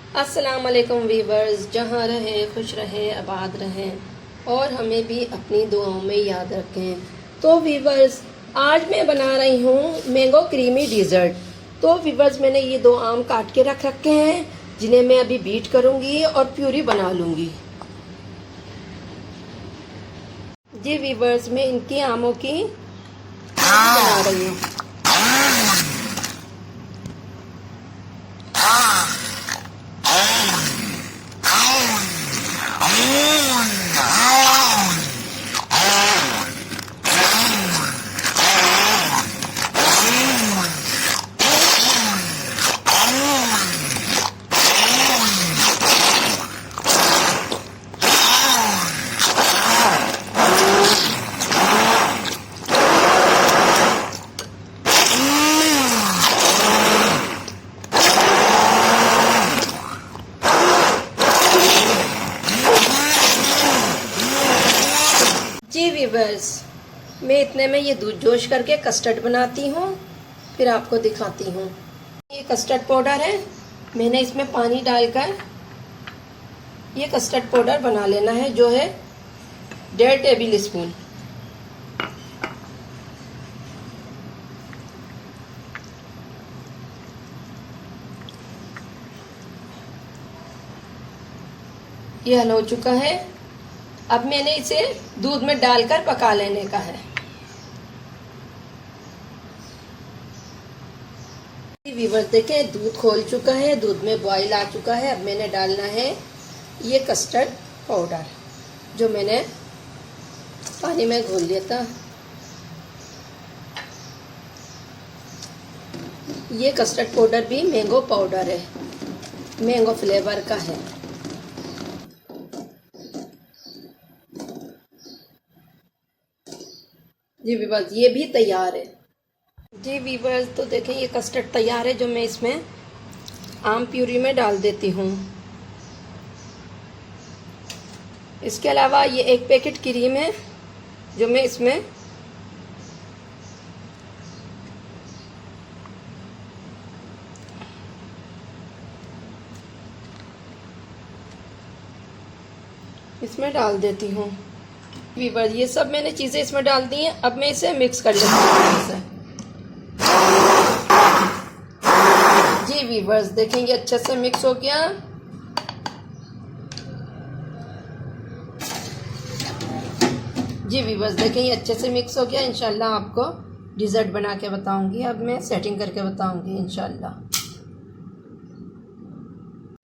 अस्सलाम वालेकुम वीवर्स, जहाँ रहें खुश रहें आबाद रहें और हमें भी अपनी दुआओं में याद रखें। तो वीवर्स, आज मैं बना रही हूँ मैंगो क्रीमी डिज़र्ट। तो वीवर्स, मैंने ये 2 आम काट के रख रखे हैं जिन्हें मैं अभी बीट करूँगी और प्यूरी बना लूँगी। जी वीवर्स, मैं इनकी आमों की बना रही हूँ। जी वीवर्स, मैं इतने में ये दूध जोश करके कस्टर्ड बनाती हूँ, फिर आपको दिखाती हूँ। ये कस्टर्ड पाउडर है, मैंने इसमें पानी डालकर ये कस्टर्ड पाउडर बना लेना है, जो है 1.5 टेबल स्पून। ये हल हो चुका है। अब मैंने इसे दूध में डालकर पका लेने का है। वीवर्स देखें, दूध खोल चुका है, दूध में बॉईल आ चुका है। अब मैंने डालना है ये कस्टर्ड पाउडर जो मैंने पानी में घोल लिया था। ये कस्टर्ड पाउडर भी मैंगो पाउडर है, मैंगो फ्लेवर का है। जी वीवर्स, ये भी तैयार है। जी वीवर्स, तो देखें ये कस्टर्ड तैयार है, जो मैं इसमें आम प्यूरी में डाल देती हूँ। इसके अलावा ये 1 पैकेट क्रीम है जो मैं इसमें डाल देती हूँ। वीवर्स, ये सब मैंने चीज़ें इसमें डाल दी हैं। अब मैं इसे मिक्स कर लेती हूँ। जी वीवर्स, देखेंगे अच्छे से मिक्स हो गया। जी वीवर्स, देखें ये अच्छे से मिक्स हो गया। इंशाल्लाह आपको डिज़र्ट बना के बताऊंगी। अब मैं सेटिंग करके बताऊंगी इंशाल्लाह।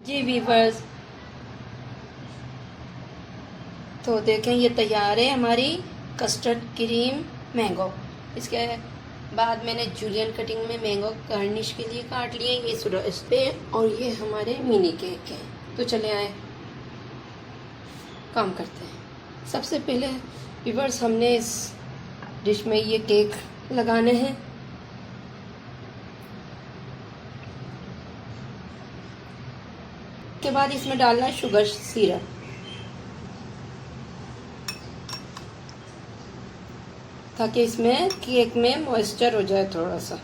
जी वीवर्स, तो देखें ये तैयार है हमारी कस्टर्ड क्रीम मैंगो। इसके बाद मैंने जूलियन कटिंग में मैंगो गार्निश के लिए काट लिए। ये इस पे और ये हमारे मिनी केक हैं। तो चले आए काम करते हैं। सबसे पहले वीवर्स, हमने इस डिश में ये केक लगाने हैं। के बाद इसमें डालना है शुगर सिरप। ताकि इसमें केक में मॉइस्चर हो जाए थोड़ा सा।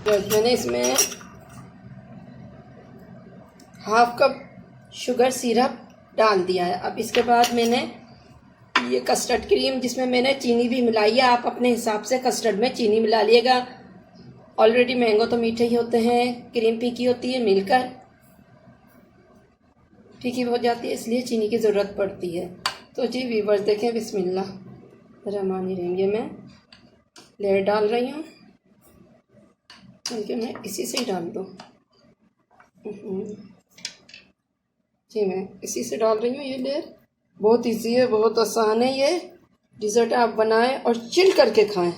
मैंने इसमें 1/2 कप शुगर सिरप डाल दिया है। अब इसके बाद मैंने ये कस्टर्ड क्रीम, जिसमें मैंने चीनी भी मिलाई है, आप अपने हिसाब से कस्टर्ड में चीनी मिला लिएगा। ऑलरेडी मैंगो तो मीठे ही होते हैं, क्रीम फीकी होती है, मिलकर फीकी हो जाती है, इसलिए चीनी की ज़रूरत पड़ती है। तो जी वीवर्स देखें, बिस्मिल्लाह रहमानी रहीम, मैं लेयर डाल रही हूँ, क्योंकि मैं इसी से ही डाल दूँ। जी मैं इसी से डाल रही हूँ ये लेयर। बहुत इजी है, बहुत आसान है। ये डिज़र्ट आप बनाएं और चिल करके खाएं।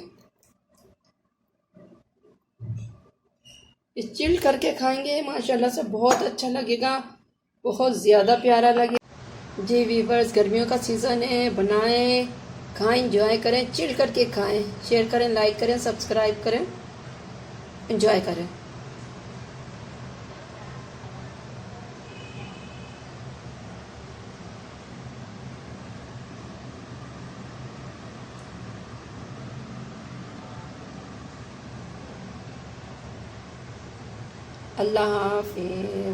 ये चिल करके खाएंगे माशाल्लाह से बहुत अच्छा लगेगा, बहुत ज़्यादा प्यारा लगेगा। जी वीवर्स, गर्मियों का सीज़न है, बनाएं, खाएं, एंजॉय करें, चिल करके खाएं। शेयर करें, लाइक करें, सब्सक्राइब करें, एंजॉय करें। अल्लाह हाफिज़।